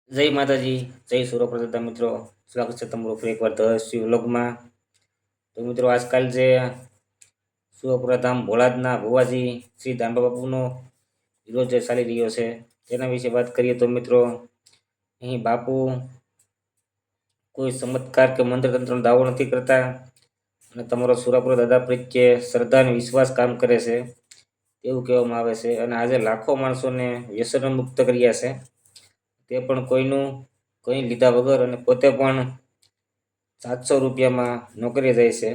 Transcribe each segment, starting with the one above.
જય માતાજી, જય સૂર્યપ્રદાતા મિત્રો. સ્વાગત છે તમારું ફરી એકવાર ધરશી વ્લોગમાં. તો મિત્રો, આજકાલ જે સૂર્યપ્રધામ ભોળાદના ભુવાજી શ્રી દાંબા બાપુનો વિરોધ જે ચાલી રહ્યો છે તેના વિશે વાત કરીએ તો મિત્રો, અહીં બાપુ કોઈ ચમત્કાર કે મંત્રતંત્રનો દાવો નથી કરતા અને તમારો સૂર્યપુર દાદા પ્રત્યે શ્રદ્ધા અને વિશ્વાસ કામ કરે છે એવું કહેવામાં આવે છે. અને આજે લાખો માણસોને વ્યસન મુક્ત કર્યા છે, તે પણ કોઈનું કંઈ લીધા વગર, અને પોતે પણ 700 રૂપિયામાં નોકરી જાય છે.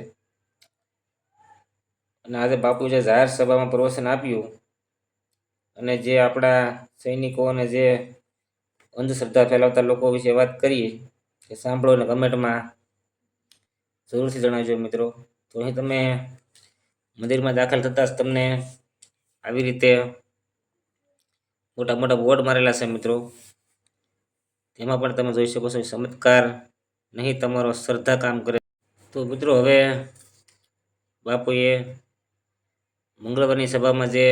અને આજે બાપુ જે જાહેર સભામાં પ્રવચન આપ્યું અને જે આપણા સૈનિકો અને જે અંધશ્રદ્ધા ફેલાવતા લોકો વિશે વાત કરીએ, એ સાંભળો અને કમેન્ટમાં જરૂરથી જણાવજો મિત્રો. તો અહીં તમે મંદિરમાં દાખલ થતાં જ તમને આવી રીતે મોટા મોટા બોર્ડ મારેલા છે મિત્રો, તેમાં પણ તમે જોઈ શકો છો ચમત્કાર નહીં, તમારો શ્રદ્ધા કામ કરે. તો મિત્રો, હવે બાપુએ મંગળવારની સભામાં જે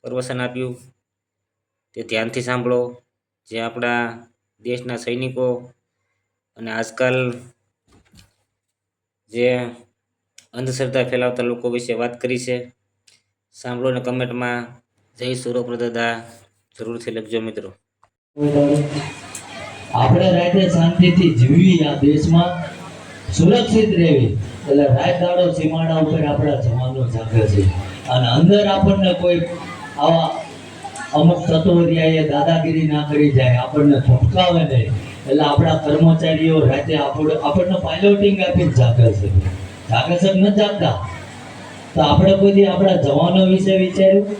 પ્રવચન આપ્યું તે ધ્યાનથી સાંભળો. જે આપણા દેશના સૈનિકો અને આજકાલ જે અંધશ્રદ્ધા ફેલાવતા લોકો વિશે વાત કરી છે, સાંભળો અને કમેન્ટમાં જય સૂર્યપ્રદાદા જરૂરથી લખજો મિત્રો. આપણે રાતે શાંતિથી જીવવી, આ દેશમાં સુરક્ષિત રહેવી, એટલે રાત દાડો સીમાડા ઉપર આપણા જવાનો જાગે છે. અને અંદર આપણને કોઈ આવા અમુક તત્વોરિયાએ દાદાગીરી ના કરી જાય, આપણને ધમકાવે નહીં, એટલે આપણા કર્મચારીઓ રાતે આપણને પાયલોટિંગ આપીને જાગે છે. જાગે છે ન જાગતા? તો આપણે કોઈ આપણા જવાનો વિશે વિચાર્યું?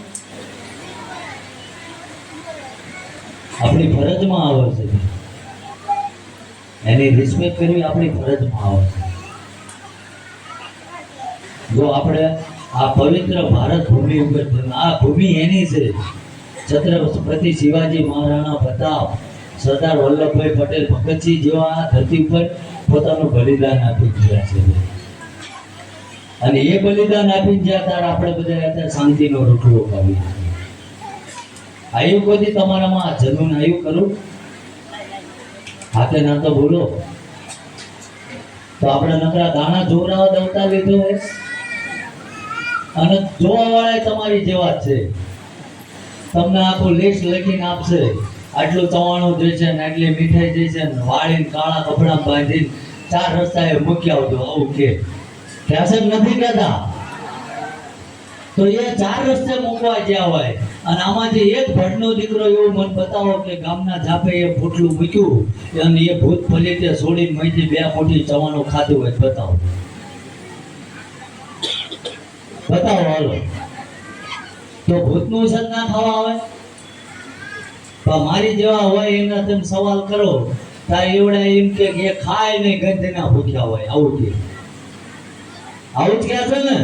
આપણી ફરજમાં આવે છે, એની રિસ્પેક્ટ કરવી આપણી ફરજમાં આવે છે. જો આપણે આ પવિત્ર ભારત ભૂમિ ઉપર, આ ભૂમિ એની છે. છત્રપતિ શિવાજી મહારાણા પ્રતાપ, સરદાર વલ્લભભાઈ પટેલ, ભગતસિંહ જેવા આ ધરતી ઉપર પોતાનું બલિદાન આપી ગયા છે. અને એ બલિદાન આપીને જ્યાં ત્યારે આપણે બધા અત્યારે શાંતિનો રોટલો ખાવી. આયુ કોઈ તમારામાં જનૂન આયુ કરું? હાથે ના તો બોલો. તો આપણે નકરા દાણા જોરાવા દવતા લીધો હોય, અને જોવા વાળા તમારી જેવા જ છે. તમને આખું લિસ્ટ લખીને આપશે, આટલું ચવાણું જોઈશે ને આટલી મીઠાઈ જોઈશે ને વાળીને કાળા કપડા બાંધીને 4 રસ્તાએ મૂકી આવજો. આવું કે નથી કહેતા? તો એ 4 રસ્તે મૂકવા જ્યાં હોય, અને આમાંથી એક ભટનો દીકરો એવો મને બતાવો કે ગામના જાપે એ ભૂટલું મૂક્યું અને એ ભૂત ફલીતે છોડીને મહીથી 2 મોટી ચવાનું ખાધું હોય, બતાવો. બતાવો હાલો. તો ભૂતનું છે ના ખાવા આવે? પણ મારી જેવા હોય એના તમે સવાલ કરો, તારે એવડા એમ કે એ ખાય નહીં, ગંધના ભૂખ્યા હોય. આવું જ કહે છે ને?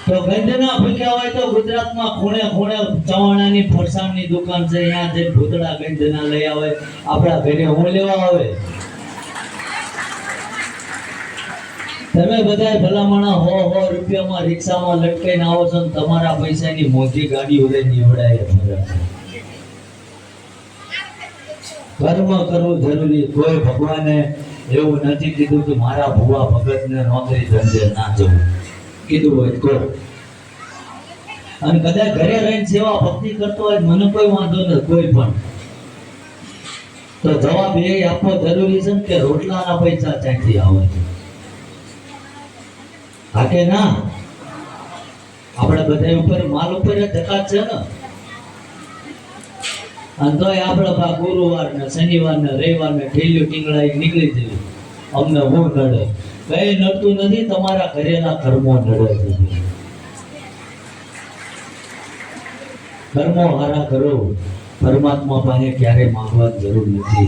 તો ગંધના ભૂખ્યા હોય તો ગુજરાતમાં ખૂણે ખૂણે ચવાણાની ફરસાણની દુકાન છે, ત્યાં જઈને ભૂતળા ગંધના લઈ આવે. આપણા ઘરે હું લેવા આવે? તમે બધા ભલામણા 100 રૂપિયામાં રિક્ષામાં લટકાઈને આવો છો, તમારા પૈસાની મોંઘી ગાડીઓ લઈને નીવડાય ફરે. કર્મ કરવું જરૂરી. કોઈ ભગવાને એવું નથી કીધું કે મારા ભુવા ભગતને નોકરી ધંધે ના જવું. કીધું હોય તો. અને કદાચ ઘરે રહીને સેવા ભક્તિ કરતો હોય, મને કોઈ વાંધો નથી, કોઈ પણ. તો જવાબ એ આપવો જરૂરી છે કે રોટલાના પૈસા ક્યાંથી આવે છે? હા કે ના? આપણે બધા ઉપર માલ ઉપર જ ધકાત છે ને. અને તોય આપણે ગુરુવાર ને શનિવાર ને રવિવાર ને ઢીલ્યું ટીંગળાઈ નીકળી જઈએ. અમને હું નડે? કઈ નડતું નથી, તમારા ઘરેના કર્મો નડે છે. કર્મો હારા કરો. પરમાત્મા પાસે ક્યારે માંગવાની જરૂર નથી.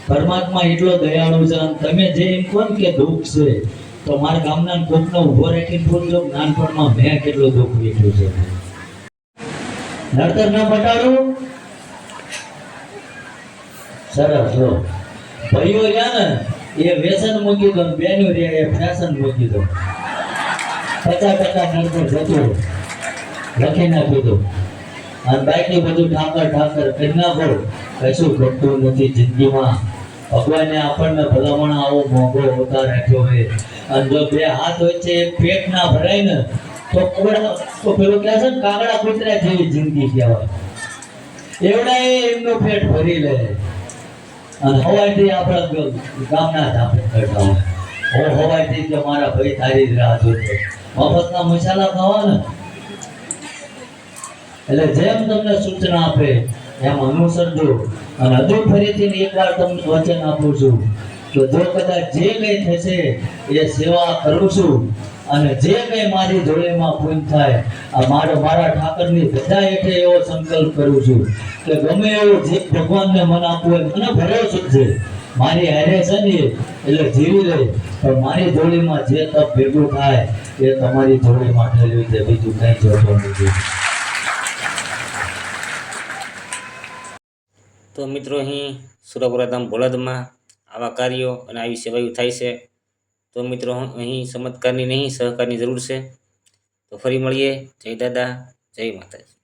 પરમાત્મા એટલો દયાળુ છે. તમે જે એમ કહો કે દુઃખ છે, તો મારા ગામના કોકનો ઉભો રાખીને પૂછજો, નાનપણમાં મેં કેટલો દુઃખ વેઠ્યું છે. નડતર ના પટાડું. સરસ. જો ભાઈઓ રહ્યા ને, એ વ્યસન મૂકી દો, બેનો રહ્યા એ ફેશન મૂકી દો. 50% નડતર જતું લખી નાખી દો. અને બાકી બધું ઠાકર કરી નાખો. કશું ઘટતું નથી જિંદગીમાં. ભગવાને આપણને ભલામણ આવો મોંઘો અવતાર રાખ્યો હોય, અને જો બે હાથ વચ્ચે એક પેટ ના ભરાય ને તો પેલું કહે છે ને કાગડા કૂતરા જેવી જિંદગી કહેવાય. એવડા એમનું પેટ ભરી લે અને હવાઈથી આપણા ગામના ધાપે કરતા હોય. હવાઈથી કે મારા ભાઈ તારી જ રાહ જોતો, મફતના મસાલા ખાવા ને. એટલે જેમ તમને સૂચના આપે એમ અનુસરજો. અને હજુ ફરીથી એકવાર તમને વચન આપું છું કે જો કદાચ જે કંઈ થશે એ સેવા કરું છું, અને જે કંઈ મારી જોડેમાં પૂન થાય આ મારા ઠાકરની ધજા હેઠે એવો સંકલ્પ કરું છું કે ગમે એવું જે ભગવાનને મન આપવું હોય મને ભરોસો છે મારી હારે છે ને એટલે જીવી લે. પણ મારી જોડીમાં જે તપ ભેગું થાય એ તમારી જોડીમાં ઠેલવી દે, બીજું કંઈ જોતું નથી. તો મિત્રો અહીં સુરપુરા બોલાદમાં આવા કાર્યો અને આવી સેવાઓ થાય છે. તો મિત્રો અહીં ચમત્કારની નહીં સહકારની જરૂર છે. તો ફરી મળીએ. જય દાદા, જય માતાજી.